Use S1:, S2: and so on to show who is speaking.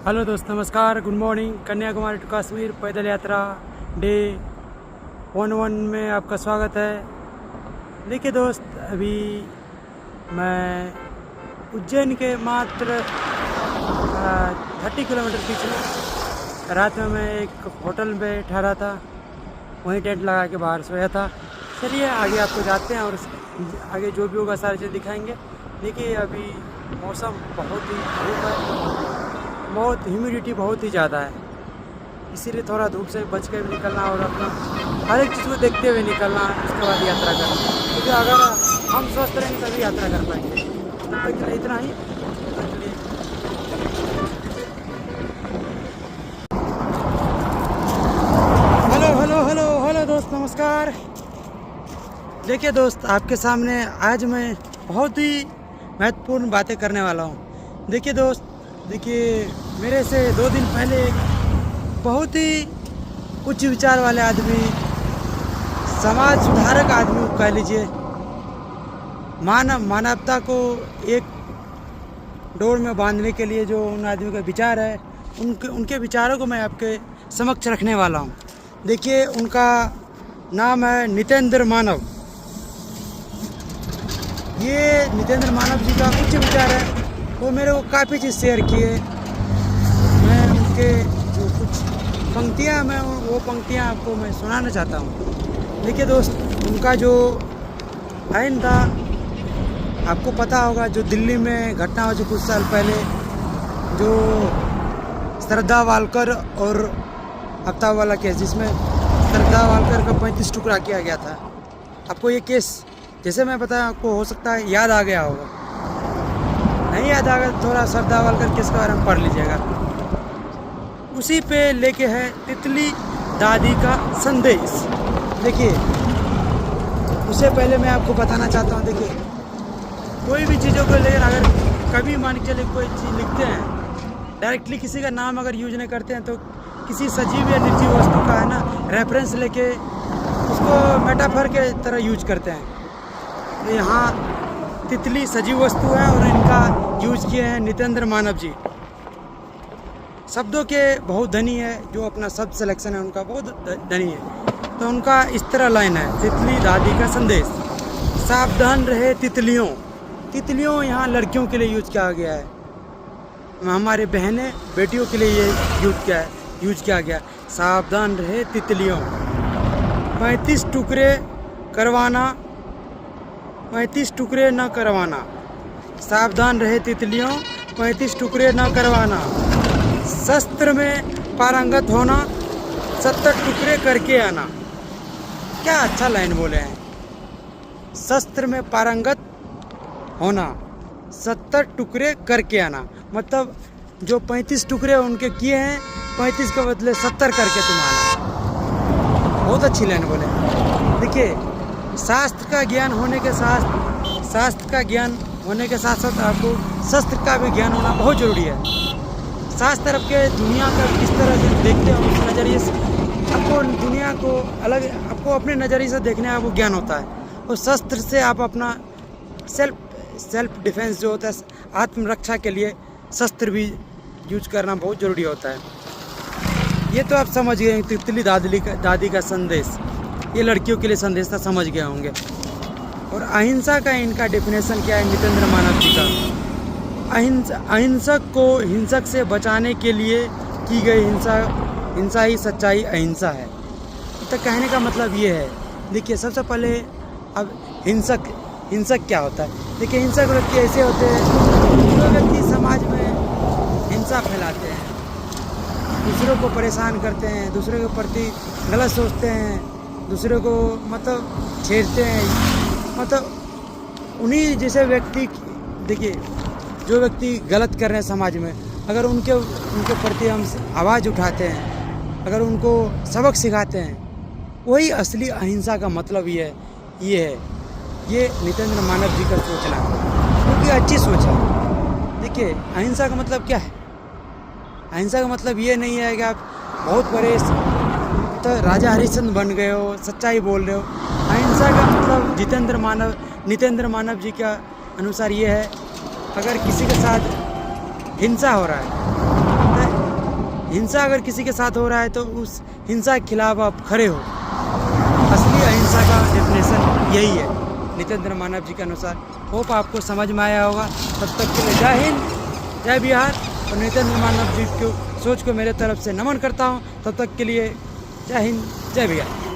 S1: Hello दोस्त, नमस्कार, good morning. Kanyakumari to Kashmir पैदल यात्रा डे 11 में आपका स्वागत है। देखिए दोस्त, अभी मैं उज्जैन के मात्र 30 किलोमीटर पीछे रात में मैं एक होटल में ठहरा था, वहीं टेंट लगा के बाहर सोया था। चलिए आगे आपको जाते हैं और आगे जो भी होगा सारी चीज़ दिखाएंगे। देखिए अभी मौसम बहुत ही धूप है, बहुत ह्यूमिडिटी बहुत ही ज़्यादा है, इसीलिए थोड़ा धूप से बच के भी निकलना और अपना हर एक चीज़ को देखते हुए निकलना, उसके बाद यात्रा करना। क्योंकि अगर हम स्वस्थ रहेंगे तभी यात्रा कर पाएंगे। तब तक के लिए इतना ही। हेलो हेलो हेलो हेलो दोस्त, नमस्कार। देखिए दोस्त, आपके सामने आज मैं बहुत ही महत्वपूर्ण बातें करने वाला हूँ। देखिए दोस्त, मेरे से 2 दिन पहले एक बहुत ही उच्च विचार वाले आदमी, समाज सुधारक आदमी कह लीजिए, मानवता को एक डोर में बांधने के लिए जो उन आदमी का विचार है, उनके विचारों को मैं आपके समक्ष रखने वाला हूँ। देखिए, उनका नाम है नितेंद्र मानव। ये नितेंद्र मानव जी का उच्च विचार है, वो मेरे को काफ़ी चीज़ शेयर किए। मैं उनके जो कुछ पंक्तियाँ, मैं वो पंक्तियाँ आपको मैं सुनाना चाहता हूँ। देखिए दोस्त, उनका जो आइन था, आपको पता होगा, जो दिल्ली में घटना हुई कुछ साल पहले, जो श्रद्धा वालकर और अफ्ताब वाला केस, जिसमें श्रद्धा वालकर का 35 टुकड़ा किया गया था। आपको ये केस, जैसे मैं बताया, आपको हो सकता है याद आ गया होगा। नहीं याद आ गया, थोड़ा श्रद्धा वालकर केस के बारे में पढ़ लीजिएगा। उसी पे लेके है तितली दादी का संदेश। देखिए, उससे पहले मैं आपको बताना चाहता हूँ, देखिए कोई भी चीज़ों को लेकर अगर कभी मान के चले कोई चीज़ लिखते हैं, डायरेक्टली किसी का नाम अगर यूज नहीं करते हैं, तो किसी सजीव या निर्जीव वस्तु का है ना रेफरेंस लेके उसको मेटाफर के तरह यूज करते हैं। तो यहाँ तितली सजीव वस्तु है और इनका यूज किए हैं नितेंद्र मानव जी। शब्दों के बहुत धनी है, जो अपना शब्द सिलेक्शन है उनका बहुत धनी है। तो उनका इस तरह लाइन है, तितली दादी का संदेश। सावधान रहे तितलियों। तितलियों यहाँ लड़कियों के लिए यूज किया गया है, हमारे बहनें बेटियों के लिए ये यूज किया गया। सावधान रहे तितलियों। 35 टुकड़े करवाना, 35 टुकड़े न करवाना। सावधान रहे तितलियों, 35 टुकड़े न करवाना। शस्त्र में पारंगत होना, 70 टुकड़े करके आना। क्या अच्छा लाइन बोले हैं। शस्त्र में पारंगत होना, 70 टुकड़े करके आना। मतलब जो 35 टुकड़े उनके किए हैं, 35 के बदले 70 करके तुम आना। बहुत अच्छी लाइन बोले। देखिए, शास्त्र का ज्ञान होने के साथ साथ आपको शस्त्र का भी ज्ञान होना बहुत ज़रूरी है। शास्त्र आपके दुनिया का किस तरह से देखते हो, उस नज़रिए से आपको दुनिया को आपको अपने नज़रिए से देखने का वो ज्ञान होता है। और शस्त्र से आप अपना सेल्फ डिफेंस जो होता है, आत्मरक्षा के लिए शस्त्र भी यूज करना बहुत ज़रूरी होता है। ये तो आप समझ गए, तितली दादी का संदेश, ये लड़कियों के लिए संदेश था, समझ गए होंगे। और अहिंसा का इनका डेफिनेशन क्या है नितेंद्र मानव जी का? अहिंसक को हिंसक से बचाने के लिए की गई हिंसा ही सच्चाई अहिंसा है। तो कहने का मतलब ये है। देखिए, सबसे पहले अब हिंसक क्या होता है? देखिए, हिंसक व्यक्ति ऐसे होते हैं जो व्यक्ति समाज में हिंसा फैलाते हैं, दूसरों को परेशान करते हैं, दूसरे के प्रति गलत सोचते हैं, दूसरे को मतलब छेड़ते हैं। मतलब उन्हीं जैसे व्यक्ति, देखिए जो व्यक्ति गलत कर रहे हैं समाज में, अगर उनके प्रति हम आवाज़ उठाते हैं, अगर उनको सबक सिखाते हैं, वही असली अहिंसा का मतलब ये है। ये नितेंद्र मानव जी का सोचना है, क्योंकि अच्छी सोच है। देखिए, अहिंसा का मतलब क्या है? अहिंसा का मतलब ये नहीं है कि आप बहुत बड़े तो राजा हरिश्चंद्र बन गए हो, सच्चाई बोल रहे हो। अहिंसा का मतलब नितेंद्र मानव जी का अनुसार ये है, अगर किसी के साथ हिंसा हो रहा है हिंसा अगर किसी के साथ हो रहा है तो उस हिंसा के खिलाफ आप खड़े हो। असली अहिंसा का डेफिनेशन यही है नितेंद्र मानव जी के अनुसार। होप आपको समझ में आया होगा। तब तक के लिए जय हिंद, जय बिहार। और नितेंद्र मानव जी की सोच को मेरे तरफ से नमन करता हूँ। तब तक के लिए जय हिंद, जय बिहार।